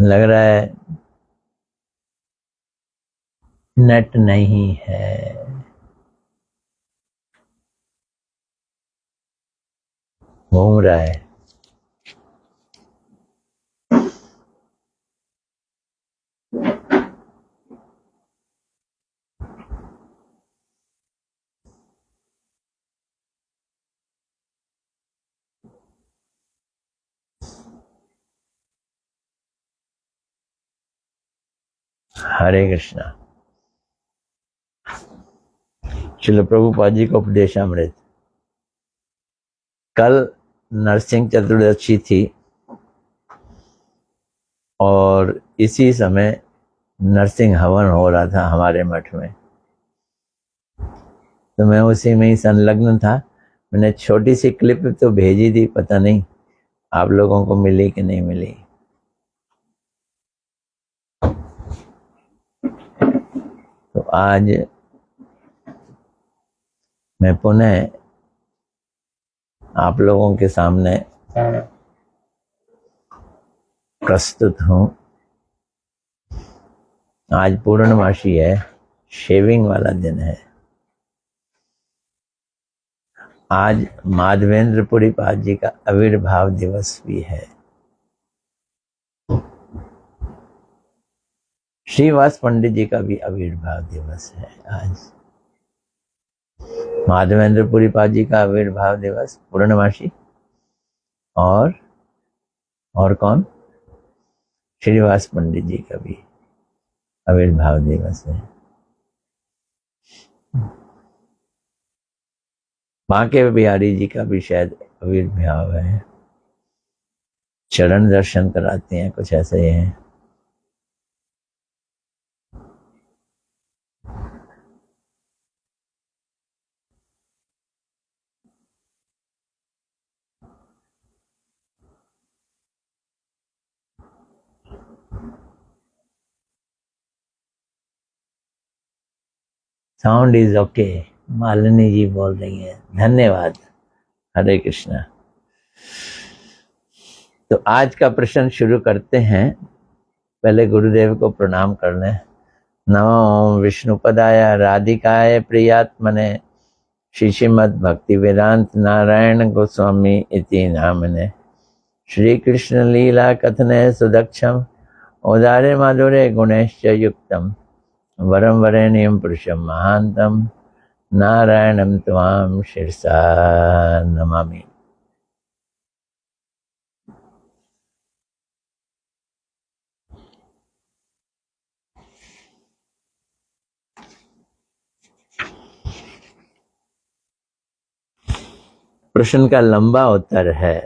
लग रहा है नेट नहीं है। घूम रहा है। हरे कृष्णा। चलो प्रभुपाद जी का उपदेशामृत। कल नरसिंह चतुर्दशी थी और इसी समय नरसिंह हवन हो रहा था हमारे मठ में, तो मैं उसी में ही संलग्न था। मैंने छोटी सी क्लिप तो भेजी थी, पता नहीं आप लोगों को मिली कि नहीं मिली। तो आज मैं पुनः आप लोगों के सामने प्रस्तुत हूँ। आज पूर्णमासी है, शेविंग वाला दिन है। आज माधवेंद्रपुरी पाद जी का आविर्भाव दिवस भी है। श्रीवास पंडित जी का भी आविर्भाव दिवस है आज। माधवेंद्रपुरी पाद जी का आविर्भाव दिवस पूर्णमासी, और कौन? श्रीवास पंडित जी का भी आविर्भाव दिवस है। बांके बिहारी जी का भी शायद आविर्भाव है। चरण दर्शन कराते हैं, कुछ ऐसे ही है। Sound is okay, Malini ji बोल रही हैं, धन्यवाद। हरे कृष्णा। तो आज का प्रश्न शुरू करते हैं। पहले गुरुदेव को प्रणाम कर लें। नमो विष्णुपदाय राधिकाय प्रियात्मने श्रीमद् भक्ति वेदांत नारायण गोस्वामी इति नामने श्री कृष्ण लीला कथने सुदक्षम औदार्य माधुर्य गुणैश्च युक्तम वरम वरेण्यं पुरुषं महांतम नारायणं त्वां शिरसा नमामि। प्रश्न का लंबा उत्तर है।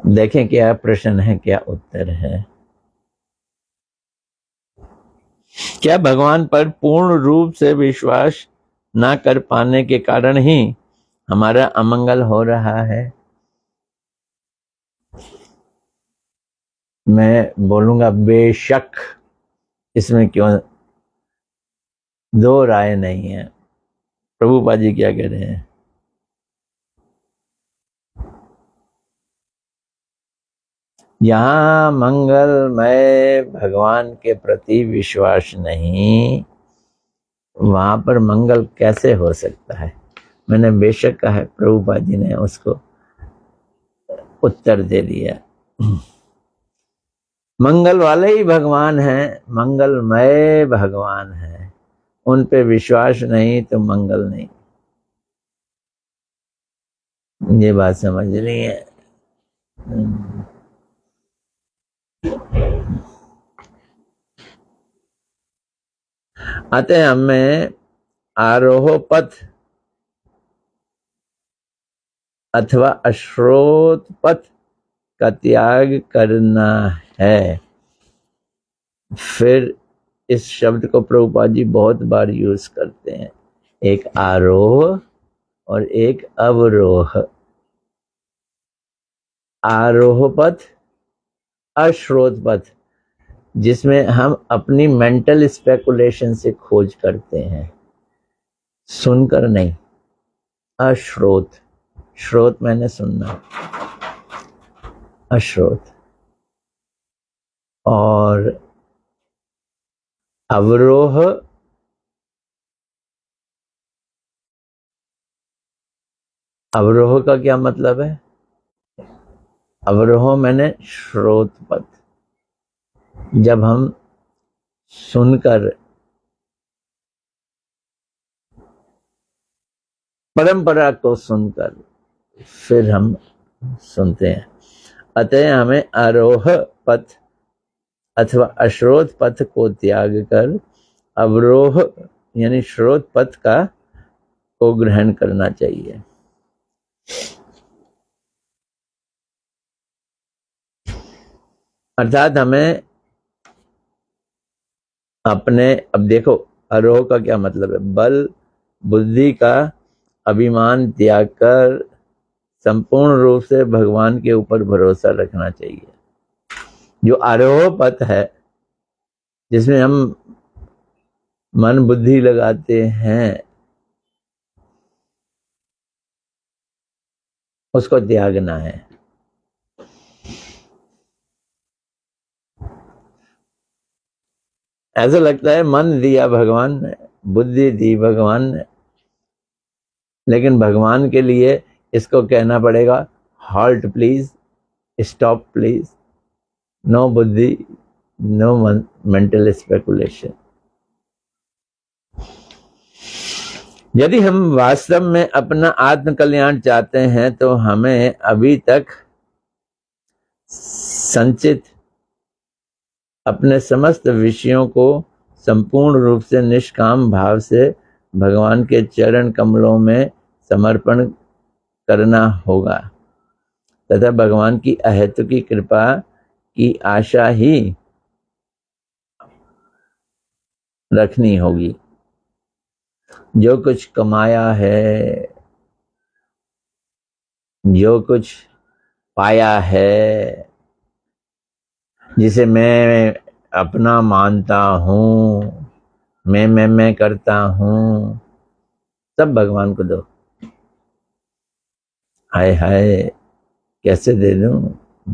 देखें क्या प्रश्न है, क्या उत्तर है। क्या भगवान पर पूर्ण रूप से विश्वास ना कर पाने के कारण ही हमारा अमंगल हो रहा है? मैं बोलूंगा बेशक, इसमें क्यों दो राय नहीं है। प्रभुपाद जी क्या कह रहे हैं? यहाँ मंगलमय भगवान के प्रति विश्वास नहीं, वहां पर मंगल कैसे हो सकता है? मैंने बेशक कहा है, प्रभुपाद जी ने उसको उत्तर दे दिया। मंगल वाले ही भगवान हैं, मंगलमय भगवान हैं, उन पे विश्वास नहीं तो मंगल नहीं। ये बात समझ रही है? अतः हमें आरोह पथ अथवा अश्रोत पथ का त्याग करना है। फिर इस शब्द को प्रभुपाद जी बहुत बार यूज करते हैं, एक आरोह और एक अवरोह। आरोह पथ, अश्रोत पथ, जिसमें हम अपनी मेंटल स्पेकुलेशन से खोज करते हैं, सुनकर नहीं। अश्रोत, श्रोत मैंने सुनना, अश्रोत और अवरोह अवरोह का क्या मतलब है? अवरोह मैंने श्रोत पथ। जब हम सुनकर परंपरा को सुनकर फिर हम सुनते हैं, अतः हमें आरोह पथ अथवा अश्रोत पथ को त्याग कर अवरोह यानी श्रोत पथ को ग्रहण करना चाहिए। अर्थात हमें अपने, अब देखो आरोह का क्या मतलब है, बल बुद्धि का अभिमान त्याग कर संपूर्ण रूप से भगवान के ऊपर भरोसा रखना चाहिए। जो आरोह पथ है जिसमें हम मन बुद्धि लगाते हैं उसको त्यागना है। ऐसा लगता है मन दिया भगवान ने, बुद्धि दी भगवान ने, लेकिन भगवान के लिए इसको कहना पड़ेगा halt please, stop please, no बुद्धि, नो मेंटल स्पेकुलेशन। यदि हम वास्तव में अपना आत्म कल्याण चाहते हैं तो हमें अभी तक संचित अपने समस्त विषयों को संपूर्ण रूप से निष्काम भाव से भगवान के चरण कमलों में समर्पण करना होगा तथा भगवान की अहेतुकी कृपा की आशा ही रखनी होगी। जो कुछ कमाया है, जो कुछ पाया है, जिसे मैं अपना मानता हूँ, मैं करता हूँ, सब भगवान को दो। हाय हाय कैसे दे दूं,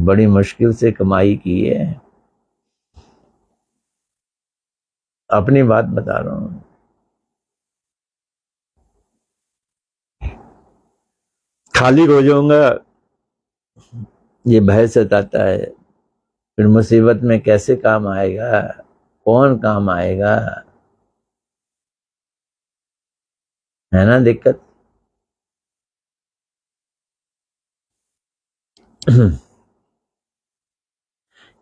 बड़ी मुश्किल से कमाई की है। अपनी बात बता रहा हूं। खाली हो जाऊंगा ये भय सताता है, फिर मुसीबत में कैसे काम आएगा, कौन काम आएगा, है ना दिक्कत।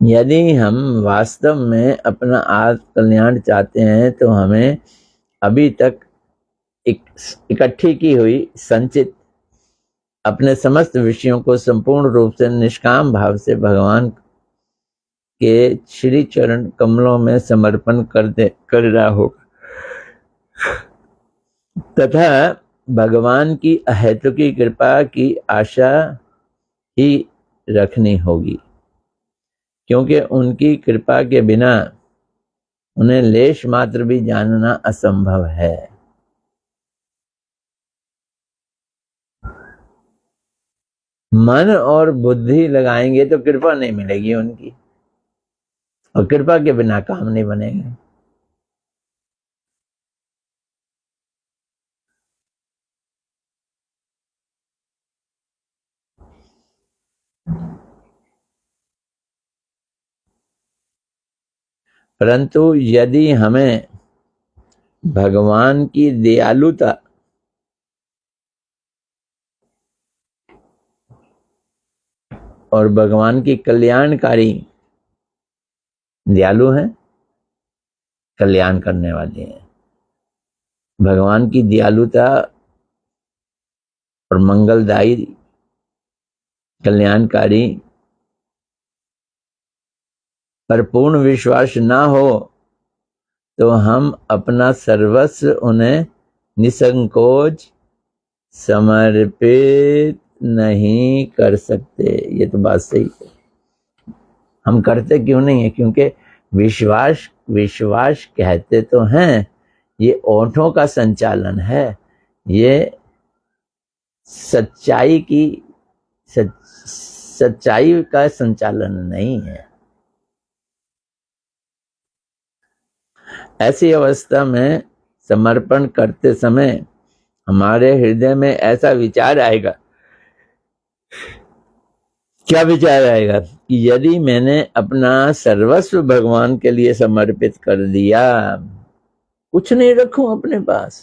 यदि हम वास्तव में अपना आत्म कल्याण चाहते हैं तो हमें अभी तक इकट्ठी की हुई संचित अपने समस्त विषयों को संपूर्ण रूप से निष्काम भाव से भगवान के श्री चरण कमलों में समर्पण करना होगा तथा भगवान की अहेतुकी कृपा की आशा ही रखनी होगी, क्योंकि उनकी कृपा के बिना उन्हें लेश मात्र भी जानना असंभव है। मन और बुद्धि लगाएंगे तो कृपा नहीं मिलेगी उनकी, और कृपा के बिना काम नहीं बनेगा। परंतु यदि हमें भगवान की दयालुता और भगवान की कल्याणकारी, दयालु हैं कल्याण करने वाले हैं, भगवान की दयालुता और मंगलदायी कल्याणकारी पर पूर्ण विश्वास ना हो तो हम अपना सर्वस्व उन्हें निसंकोच समर्पित नहीं कर सकते। ये तो बात सही है। हम करते क्यों नहीं है? क्योंकि विश्वास विश्वास कहते तो हैं, ये ओंठों का संचालन है, ये सच्चाई की सच्चाई का संचालन नहीं है। ऐसी अवस्था में समर्पण करते समय हमारे हृदय में ऐसा विचार आएगा। क्या विचार आएगा? कि यदि मैंने अपना सर्वस्व भगवान के लिए समर्पित कर दिया, कुछ नहीं रखूं अपने पास।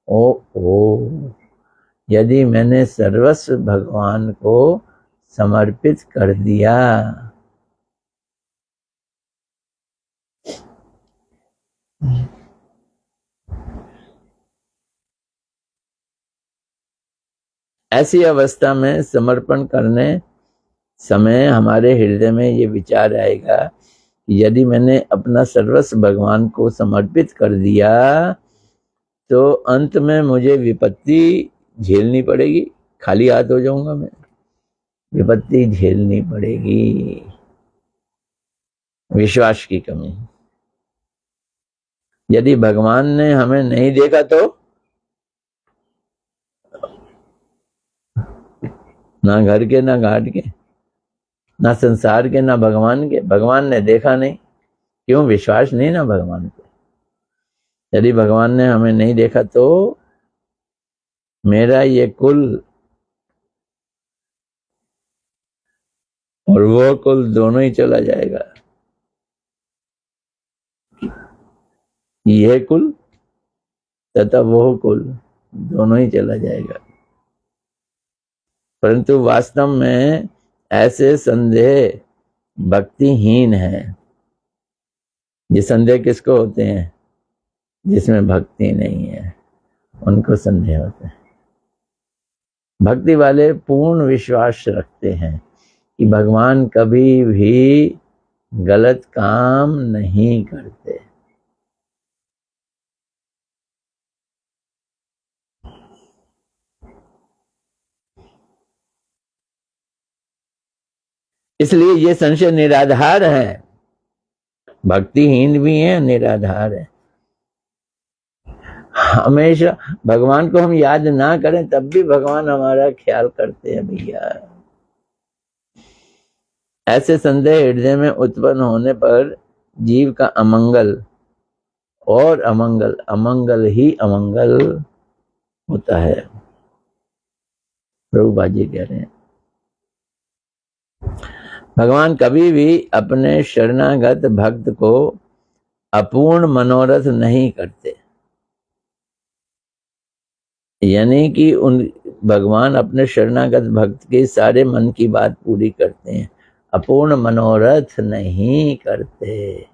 ओ यदि मैंने सर्वस्व भगवान को समर्पित कर दिया, ऐसी अवस्था में समर्पण करने समय हमारे हृदय में ये विचार आएगा कि यदि मैंने अपना सर्वस्व भगवान को समर्पित कर दिया तो अंत में मुझे विपत्ति झेलनी पड़ेगी, खाली हाथ हो जाऊंगा मैं, विपत्ति झेलनी पड़ेगी। विश्वास की कमी। यदि भगवान ने हमें नहीं देखा तो ना घर के, ना घाट के, ना संसार के, ना भगवान के, भगवान ने देखा नहीं। क्यों? विश्वास नहीं ना भगवान पे। यदि भगवान ने हमें नहीं देखा तो मेरा ये कुल और वो कुल दोनों ही चला जाएगा। यह कुल तथा वो कुल दोनों ही चला जाएगा। परंतु वास्तव में ऐसे संदेह भक्तिहीन है। ये संदेह किसको होते हैं? जिसमें भक्ति नहीं है, उनको संदेह होते हैं। भक्ति वाले पूर्ण विश्वास रखते हैं कि भगवान कभी भी गलत काम नहीं करते। इसलिए ये संशय निराधार है। भक्तिहीन भी है, निराधार है। हमेशा भगवान को हम याद ना करें तब भी भगवान हमारा ख्याल करते हैं भैया। ऐसे संदेह हृदय में उत्पन्न होने पर जीव का अमंगल और अमंगल, अमंगल ही अमंगल होता है। प्रभुपाद जी कह रहे हैं भगवान कभी भी अपने शरणागत भक्त को अपूर्ण मनोरथ नहीं करते। यानी कि उन भगवान अपने शरणागत भक्त के सारे मन की बात पूरी करते हैं, अपूर्ण मनोरथ नहीं करते।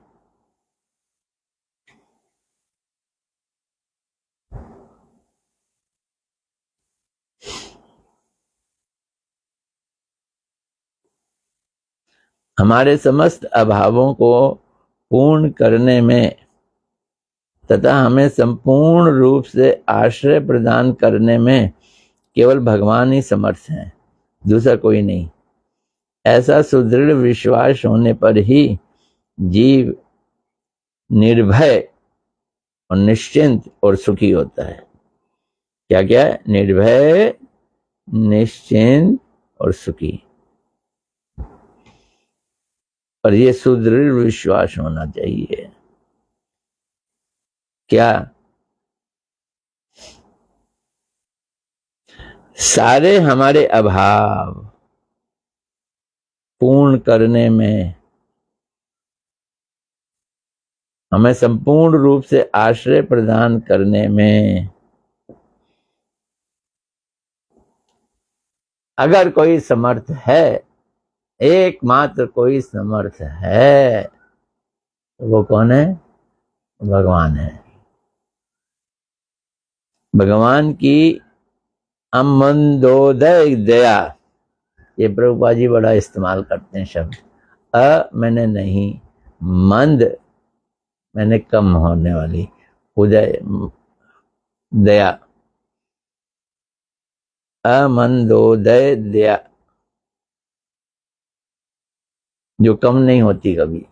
हमारे समस्त अभावों को पूर्ण करने में तथा हमें संपूर्ण रूप से आश्रय प्रदान करने में केवल भगवान ही समर्थ हैं, दूसरा कोई नहीं। ऐसा सुदृढ़ विश्वास होने पर ही जीव निर्भय और निश्चिंत और सुखी होता है। क्या क्या है? निर्भय, निश्चिंत और सुखी। और ये सुदृढ़ विश्वास होना चाहिए। क्या? सारे हमारे अभाव पूर्ण करने में, हमें संपूर्ण रूप से आश्रय प्रदान करने में अगर कोई समर्थ है, एकमात्र कोई समर्थ है, तो वो कौन है? भगवान है। भगवान की अमंदोदय दया, ये प्रभुपाद जी बड़ा इस्तेमाल करते हैं शब्द। मैंने नहीं, मंद मैंने कम होने वाली, उदय दया, अमंदोदय दया, जो कम नहीं होती, कभी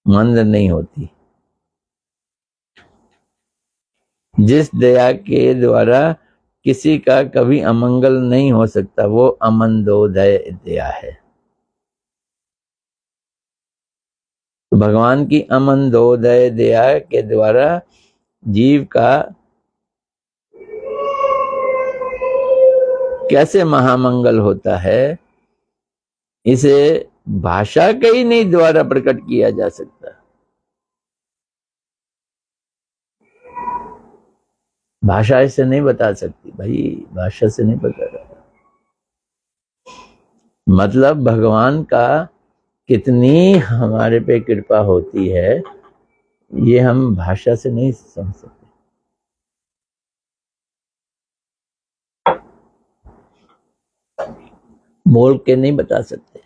मंद नहीं होती। जिस दया के द्वारा किसी का कभी अमंगल नहीं हो सकता, वो अमंदोदय दया है। तो भगवान की अमंदोदय दया के द्वारा जीव का कैसे महामंगल होता है, इसे भाषा के ही नहीं द्वारा प्रकट किया जा सकता। भाषा इसे नहीं बता सकती भाई, भाषा से नहीं बता सकता। मतलब भगवान का कितनी हमारे पे कृपा होती है, ये हम भाषा से नहीं समझ सकते। बोल के नहीं बता सकते।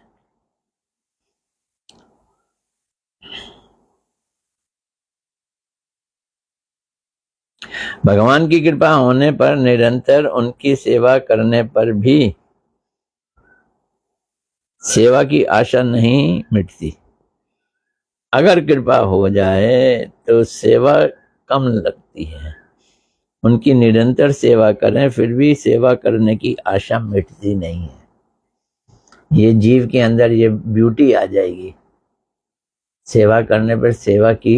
भगवान की कृपा होने पर निरंतर उनकी सेवा करने पर भी सेवा की आशा नहीं मिटती। अगर कृपा हो जाए तो सेवा कम लगती है। उनकी निरंतर सेवा करें फिर भी सेवा करने की आशा मिटती नहीं है। ये जीव के अंदर ये ब्यूटी आ जाएगी, सेवा करने पर सेवा की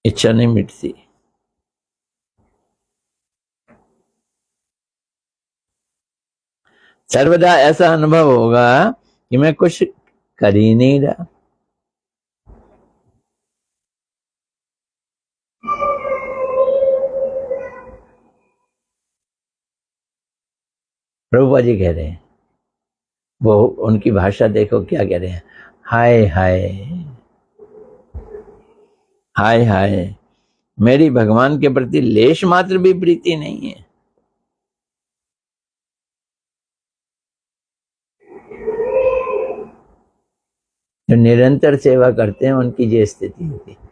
इच्छा नहीं मिटती। सर्वदा ऐसा अनुभव होगा कि मैं कुछ कर ही नहीं रहा। प्रभुपा जी कह रहे हैं, वो उनकी भाषा देखो क्या कह रहे हैं, हाय हाय हाय हाय, मेरी भगवान के प्रति लेश मात्र भी प्रीति नहीं है। जो निरंतर सेवा करते हैं उनकी ये स्थिति होती है,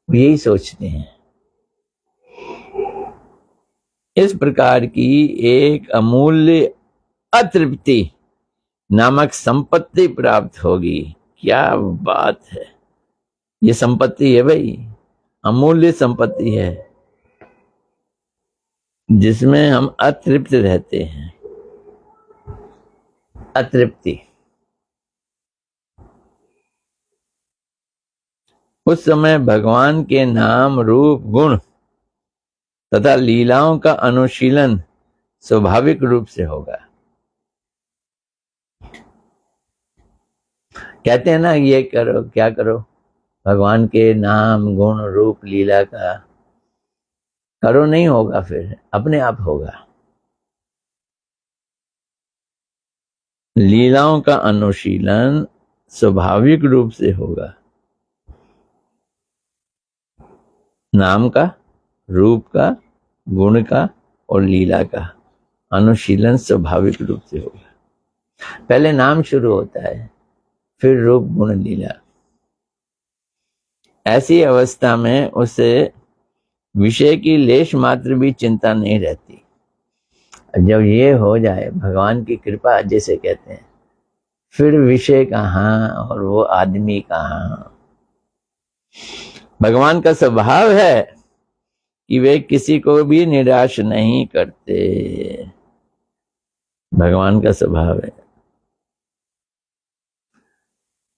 यही सोचते हैं। इस प्रकार की एक अमूल्य अतृप्ति नामक संपत्ति प्राप्त होगी। क्या बात है, ये संपत्ति है भाई, अमूल्य संपत्ति है, जिसमें हम अतृप्त रहते हैं। अतृप्ति, उस समय भगवान के नाम रूप गुण तथा लीलाओं का अनुशीलन स्वाभाविक रूप से होगा। कहते हैं ना, ये करो क्या करो, भगवान के नाम गुण रूप लीला का करो, नहीं होगा, फिर अपने आप होगा। लीलाओं का अनुशीलन स्वाभाविक रूप से होगा। नाम का, रूप का, गुण का और लीला का अनुशीलन स्वाभाविक रूप से होगा। पहले नाम शुरू होता है, फिर रूप गुण लीला। ऐसी अवस्था में उसे विषय की लेश मात्र भी चिंता नहीं रहती। जब ये हो जाए, भगवान की कृपा जैसे कहते हैं, फिर विषय कहाँ और वो आदमी कहाँ। भगवान का स्वभाव है कि वे किसी को भी निराश नहीं करते। भगवान का स्वभाव है,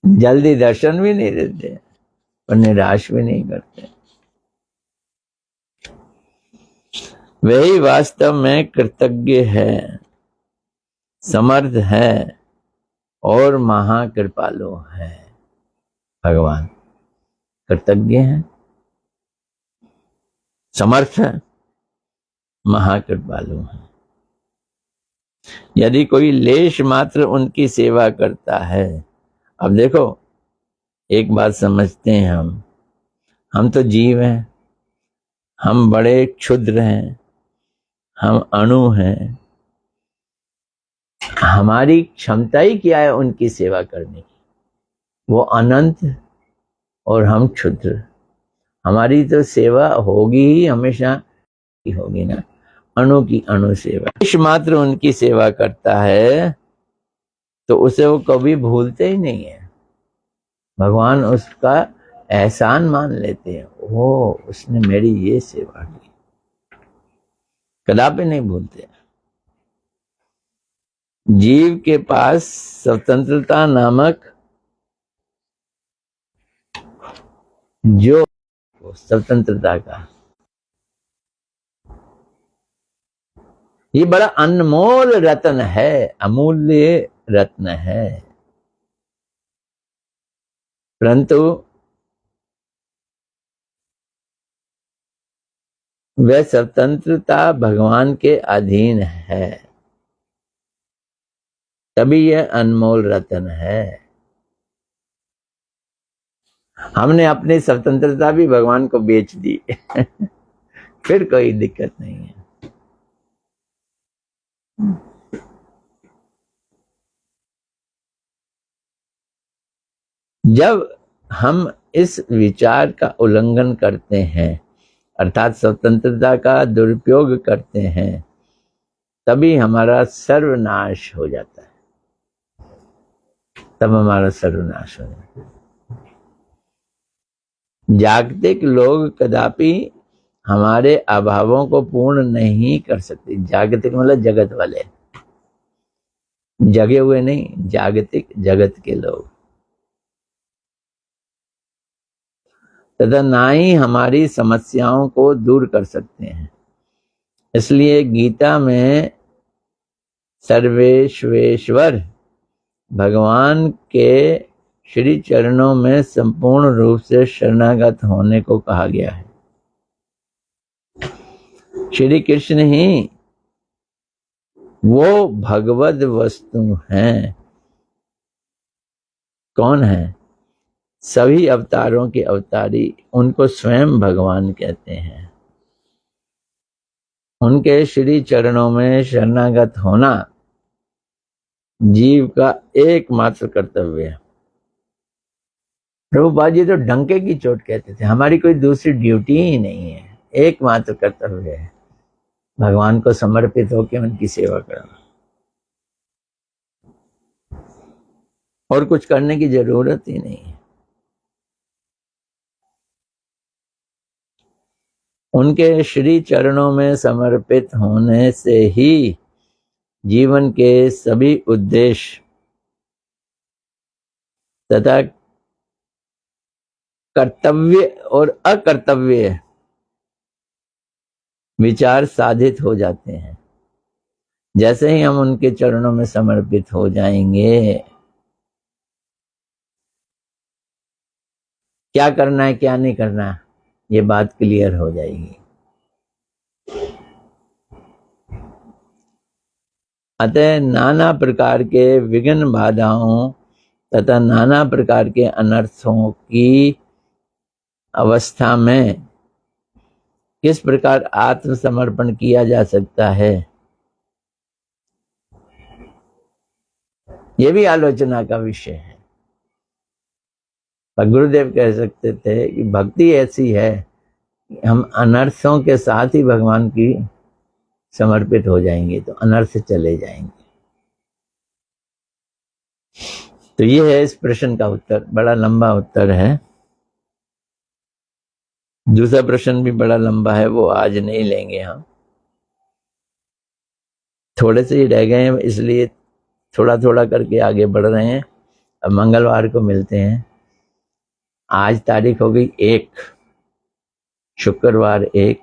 जल्दी दर्शन भी नहीं देते और निराश भी नहीं करते। वही वास्तव में कृतज्ञ है, समर्थ है और महाकृपालु है। भगवान कृतज्ञ है, समर्थ है, महाकृपालु है। यदि कोई लेश मात्र उनकी सेवा करता है, अब देखो एक बात समझते हैं, हम तो जीव हैं, हम बड़े क्षुद्र हैं, हम अणु हैं। हमारी क्षमता ही क्या है उनकी सेवा करने की, वो अनंत और हम क्षुद्र। हमारी तो सेवा होगी ही, हमेशा की होगी ना, अणु की अणु सेवा। लेश मात्र उनकी सेवा करता है तो उसे वो कभी भूलते ही नहीं है। भगवान उसका एहसान मान लेते हैं, वो उसने मेरी ये सेवा की, कदापि नहीं भूलते। जीव के पास स्वतंत्रता नामक जो स्वतंत्रता का, ये बड़ा अनमोल रत्न है, अमूल्य रत्न है। परंतु वह स्वतंत्रता भगवान के अधीन है, तभी यह अनमोल रत्न है। हमने अपनी स्वतंत्रता भी भगवान को बेच दी फिर कोई दिक्कत नहीं है। जब हम इस विचार का उल्लंघन करते हैं, अर्थात स्वतंत्रता का दुरुपयोग करते हैं, तभी हमारा सर्वनाश हो जाता है। तब हमारा सर्वनाश हो जाता है। जागतिक लोग कदापि हमारे अभावों को पूर्ण नहीं कर सकते। जागतिक मतलब जगत वाले, जगे हुए नहीं, जागतिक जगत के लोग, तथा ना ही हमारी समस्याओं को दूर कर सकते हैं। इसलिए गीता में सर्वेश्वर भगवान के श्री चरणों में संपूर्ण रूप से शरणागत होने को कहा गया है। श्री कृष्ण ही वो भगवद वस्तु हैं। कौन है? सभी अवतारों के अवतारी, उनको स्वयं भगवान कहते हैं। उनके श्री चरणों में शरणागत होना जीव का एकमात्र कर्तव्य है। प्रभुपाद जी तो डंके की चोट कहते थे, हमारी कोई दूसरी ड्यूटी ही नहीं है, एकमात्र कर्तव्य है भगवान को समर्पित होकर उनकी सेवा करना, और कुछ करने की जरूरत ही नहीं है। उनके श्री चरणों में समर्पित होने से ही जीवन के सभी उद्देश्य तथा कर्तव्य और अकर्तव्य विचार साधित हो जाते हैं। जैसे ही हम उनके चरणों में समर्पित हो जाएंगे, क्या करना है क्या नहीं करना, ये बात क्लियर हो जाएगी। अतः नाना प्रकार के विघ्न बाधाओं तथा नाना प्रकार के अनर्थों की अवस्था में किस प्रकार आत्मसमर्पण किया जा सकता है, यह भी आलोचना का विषय है। पर गुरुदेव कह सकते थे कि भक्ति ऐसी है कि हम अनर्थों के साथ ही भगवान की समर्पित हो जाएंगे तो अनर्थ से चले जाएंगे। तो ये है इस प्रश्न का उत्तर। बड़ा लंबा उत्तर है। दूसरा प्रश्न भी बड़ा लंबा है, वो आज नहीं लेंगे हम, थोड़े से ही रह गए हैं, इसलिए थोड़ा थोड़ा करके आगे बढ़ रहे हैं। अब मंगलवार को मिलते हैं। आज तारीख हो गई 1, शुक्रवार 1,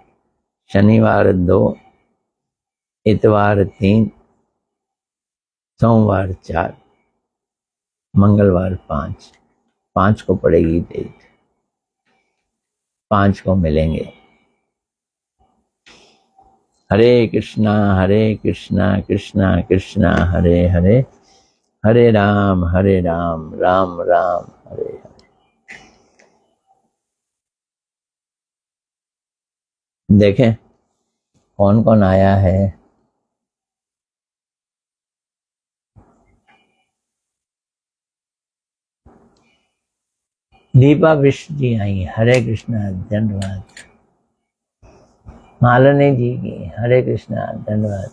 शनिवार 2, इतवार 3, सोमवार 4, मंगलवार 5 को पड़ेगी डेट, 5 को मिलेंगे। हरे कृष्णा कृष्णा कृष्णा हरे हरे, हरे राम राम राम हरे हरे। देखें कौन कौन आया है। दीपा विश्व जी आई, हरे कृष्णा धन्यवाद। मालिनी जी की हरे कृष्णा धन्यवाद।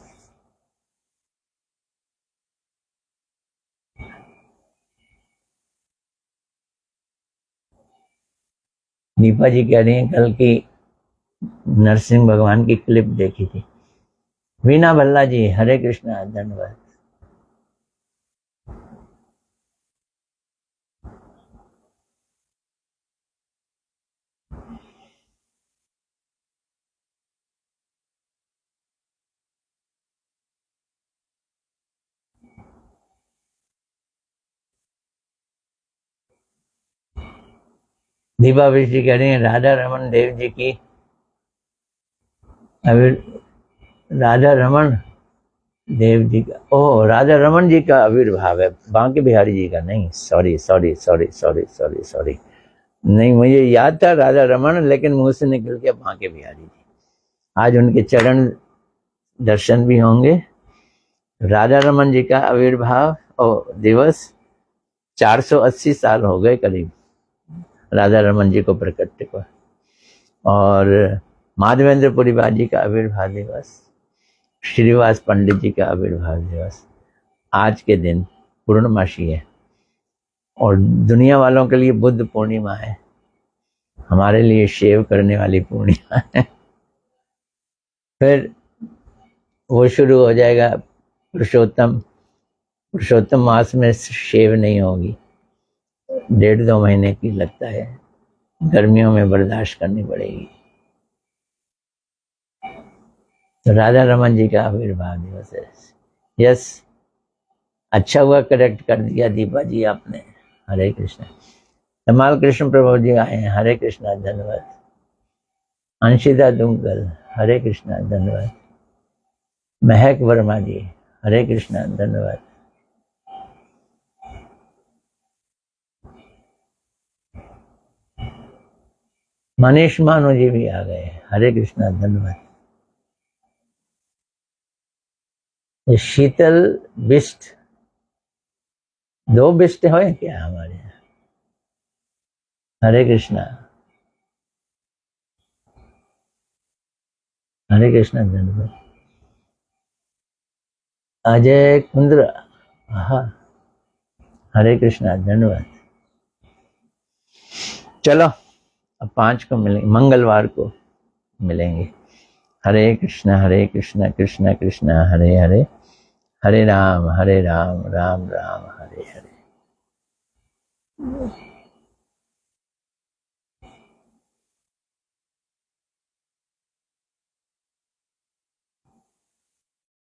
दीपा जी कह रही हैं कल की नरसिंह भगवान की क्लिप देखी थी। वीना भल्ला जी हरे कृष्णा धन्यवाद। दीपा विष्टि कह रही है राधा रमन देव जी की राधा रमन देव जी का, ओह राधा रमन जी का आविर्भाव है, बांके बिहारी जी का नहीं। Sorry sorry sorry sorry sorry sorry, नहीं मुझे याद था राधा रमन, लेकिन मुंह से निकल गया बांके बिहारी जी। आज उनके चरण दर्शन भी होंगे। राधा रमन जी का आविर्भाव और दिवस 480 साल हो गए करीब राधा रमन जी को प्रकट को। और माधवेंद्रपुरी बाजी का आविर्भाव दिवस, श्रीवास पंडित जी का आविर्भाव दिवस आज के दिन पूर्णमासी है, और दुनिया वालों के लिए बुद्ध पूर्णिमा है, हमारे लिए शेव करने वाली पूर्णिमा है। फिर वो शुरू हो जाएगा पुरुषोत्तम मास में शेव नहीं होगी, 1.5-2 महीने की लगता है, गर्मियों में बर्दाश्त करनी पड़ेगी। तो राधा रमन जी का आविर्भाव दिवस है। यस, अच्छा हुआ करेक्ट कर दिया दीपा जी आपने। हरे कृष्ण। कमाल कृष्ण प्रभु जी आए हैं, हरे कृष्णा, धन्यवाद। अंशिता दुंगल, हरे कृष्णा, धन्यवाद। महक वर्मा जी, हरे कृष्णा, धन्यवाद। मनीष मानो जी भी आ गए, हरे कृष्णा, धन्यवाद। शीतल बिष्ट, 2 बिष्ट हो क्या हमारे यहाँ? हरे कृष्णा, हरे कृष्णा, धन्यवाद। अजय कुंद्र, हाँ, हरे कृष्णा, धन्यवाद। चलो अब 5 को मिलेंगे, मंगलवार को मिलेंगे। हरे कृष्णा कृष्ण कृष्ण हरे हरे, हरे राम राम राम हरे हरे।